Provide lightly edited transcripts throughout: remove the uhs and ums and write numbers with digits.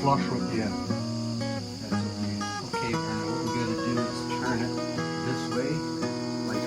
Flush with the end. That's okay. Okay, Werner, what we're going to do is turn it this way, like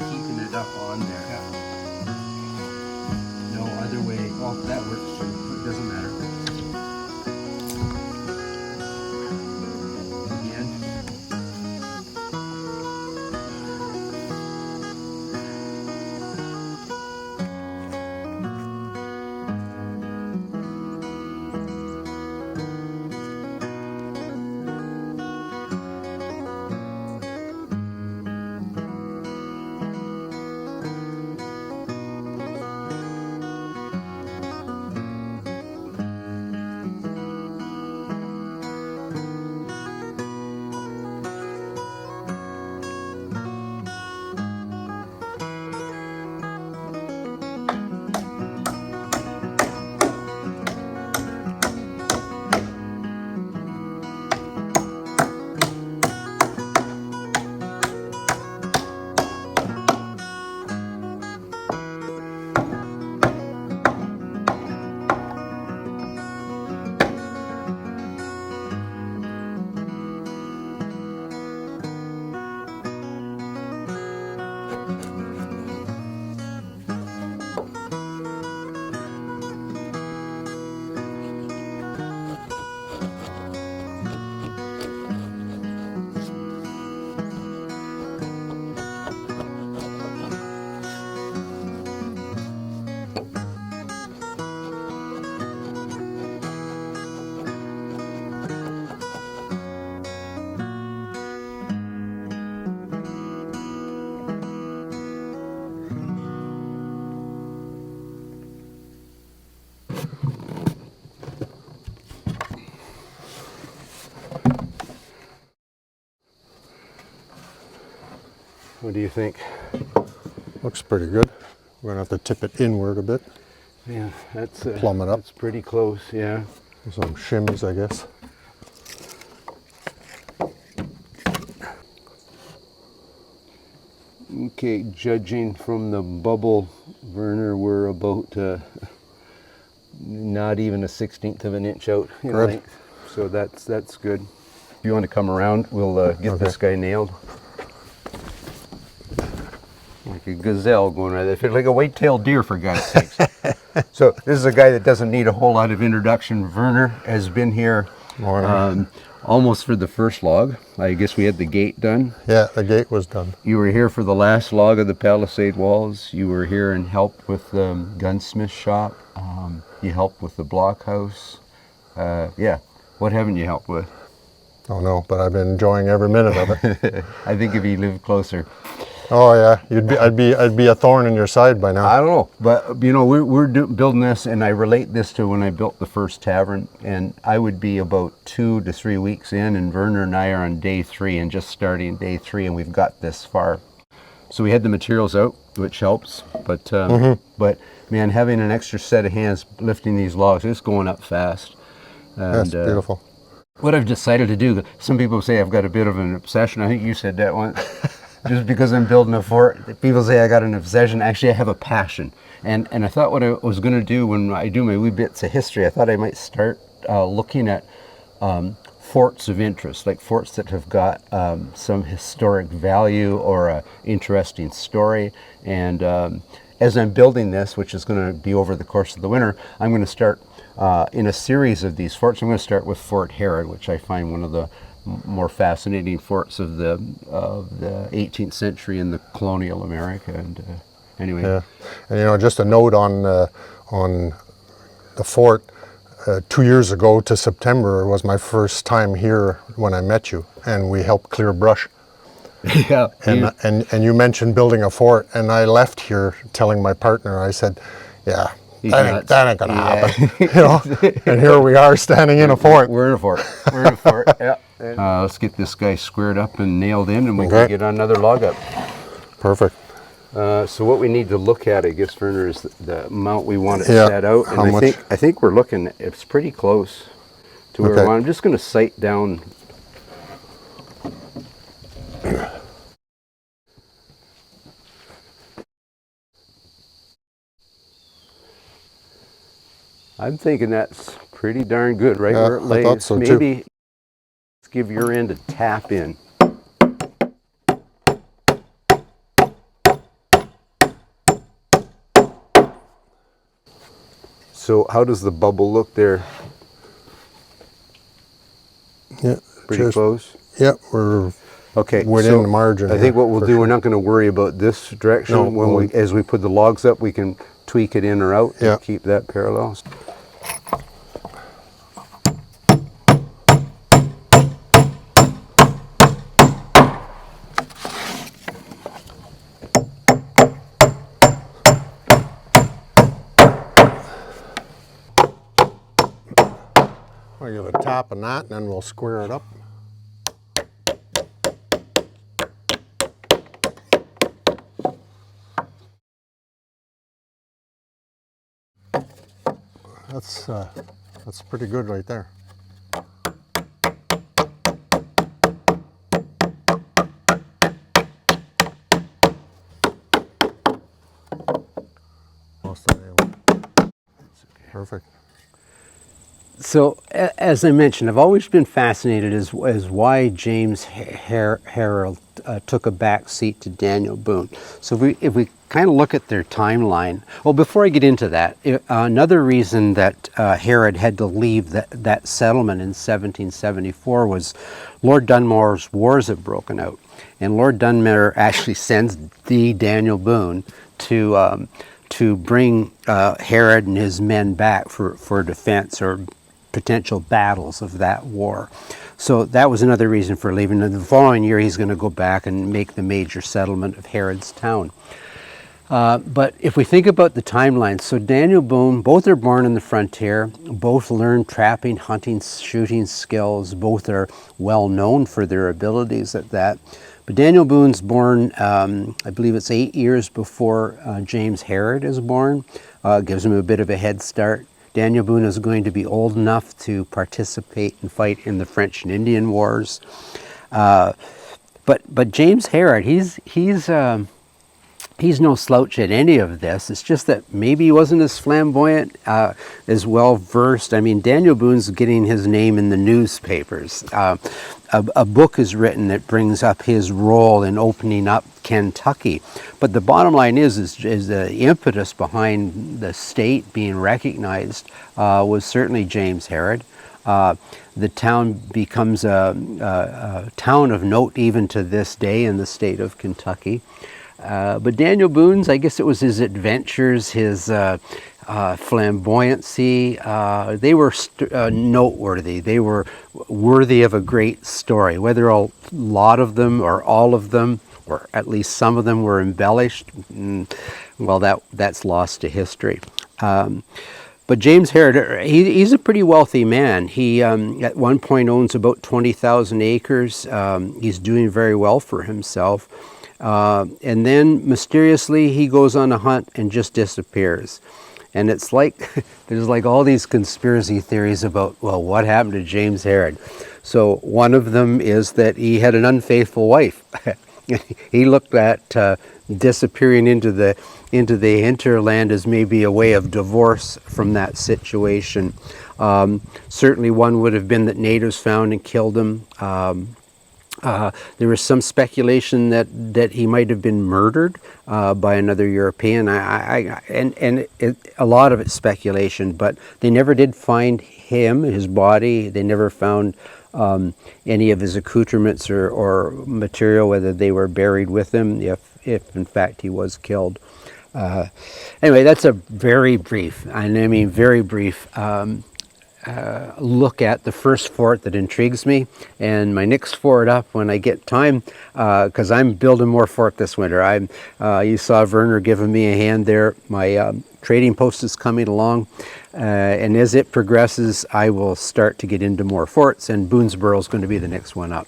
keeping it up on there. Yeah. No other way. Oh, that works too. It doesn't matter. Again. What do you think? Looks pretty good. We're gonna have to tip it inward a bit. Yeah, that's plumb it up. That's pretty close. Yeah. Some shimmies, I guess. Okay, judging from the bubble, Werner, we're about not even a 1/16 of an inch out in Good. length. So that's good. If you want to come around, we'll get this guy nailed. Like a gazelle going right there. It feels like a white-tailed deer, for God's sakes. So this is a guy that doesn't need a whole lot of introduction. Werner has been here almost for the first log. I guess we had the gate done. Yeah, the gate was done. You were here for the last log of the palisade walls. You were here and helped with the gunsmith shop. You helped with the blockhouse. Yeah, what haven't you helped with? Oh no, but I've been enjoying every minute of it. I think if you lived closer. Oh yeah, I'd be a thorn in your side by now. I don't know, but you know, we're building this, and I relate this to when I built the first tavern, and I would be about 2 to 3 weeks in, and Werner and I are on day 3 and just starting day 3, and we've got this far. So we had the materials out, which helps, but but man, having an extra set of hands lifting these logs, it's going up fast. And, That's beautiful. What I've decided to do, some people say I've got a bit of an obsession. I think you said that once. Just because I'm building a fort, people say I got an obsession. Actually, I have a passion. And I thought what I was going to do when I do my wee bits of history, I thought I might start looking at forts of interest, like forts that have got some historic value or an interesting story. And as I'm building this, which is going to be over the course of the winter, I'm going to start in a series of these forts. I'm going to start with Fort Harrod, which I find one of the more fascinating forts of the 18th century in the colonial America. And anyway, Yeah, and you know, just a note on the fort. 2 years ago to September was my first time here when I met you, and we helped clear brush. yeah, And you mentioned building a fort, and I left here telling my partner, I said, yeah, He's that ain't gonna nuts. happen. You know, and here we are standing in a fort. We're in a fort. We're in a fort. Yeah. Let's get this guy squared up and nailed in, and we can get another log up. Perfect. So what we need to look at, I guess, Werner, is the amount we want it set out. And I think we're looking, it's pretty close to where we want. I'm just going to sight down. I'm thinking that's pretty darn good, right where it lays. I thought so Maybe let's give your end a tap in. So how does the bubble look there? Yeah, pretty close. Yeah, we're okay within the margin. I think what we'll do, we're not going to worry about this direction. No, As we put the logs up, we can tweak it in or out to keep that parallel. I'll give a tap on that, and then we'll square it up. That's pretty good right there. Perfect. So, as I mentioned, I've always been fascinated as why James Harrod took a back seat to Daniel Boone. So if we kind of look at their timeline, well, before I get into that, another reason that Harrod had to leave that settlement in 1774 was Lord Dunmore's wars had broken out. And Lord Dunmore actually sends the Daniel Boone to bring Harrod and his men back for defense or potential battles of that war. So that was another reason for leaving. And the following year, he's going to go back and make the major settlement of Harrod's town. But if we think about the timeline, so Daniel Boone, both are born in the frontier, both learn trapping, hunting, shooting skills, both are well known for their abilities at that. But Daniel Boone's born, I believe it's 8 years before James Harrod is born. Gives him a bit of a head start. Daniel Boone is going to be old enough to participate and fight in the French and Indian Wars. But James Harrod, he's no slouch at any of this. It's just that maybe he wasn't as flamboyant, as well versed. I mean, Daniel Boone's getting his name in the newspapers. A book is written that brings up his role in opening up Kentucky. But the bottom line is the impetus behind the state being recognized was certainly James Harrod. The town becomes a town of note even to this day in the state of Kentucky. But Daniel Boone's, I guess it was his adventures, his flamboyancy, they were noteworthy. They were worthy of a great story. Whether a lot of them or all of them, or at least some of them were embellished, well, that's lost to history. But James Harrod, he's a pretty wealthy man. He at one point owns about 20,000 acres. He's doing very well for himself. And then mysteriously he goes on a hunt and just disappears. And it's like, there's like all these conspiracy theories about, well, what happened to James Harrod? So one of them is that he had an unfaithful wife. He looked at disappearing into the hinterland as maybe a way of divorce from that situation. Certainly one would have been that natives found and killed him. There was some speculation that he might have been murdered by another European. A lot of it's speculation, but they never did find him, his body. They never found any of his accoutrements or material, whether they were buried with him, if in fact he was killed. Anyway, that's a very brief, and I mean very brief, look at the first fort that intrigues me. And my next fort up when I get time, because I'm building more fort this winter. You saw Werner giving me a hand there. My trading post is coming along, and as it progresses, I will start to get into more forts, and Boonesboro is going to be the next one up.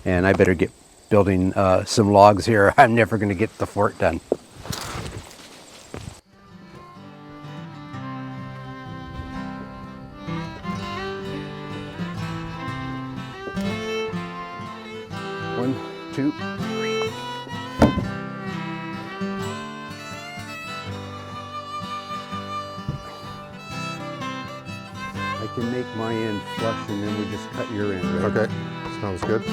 And I better get building some logs here. I'm never going to get the fort done. One, two, three. I can make my end flush and then we just cut your end, right? Okay, sounds good.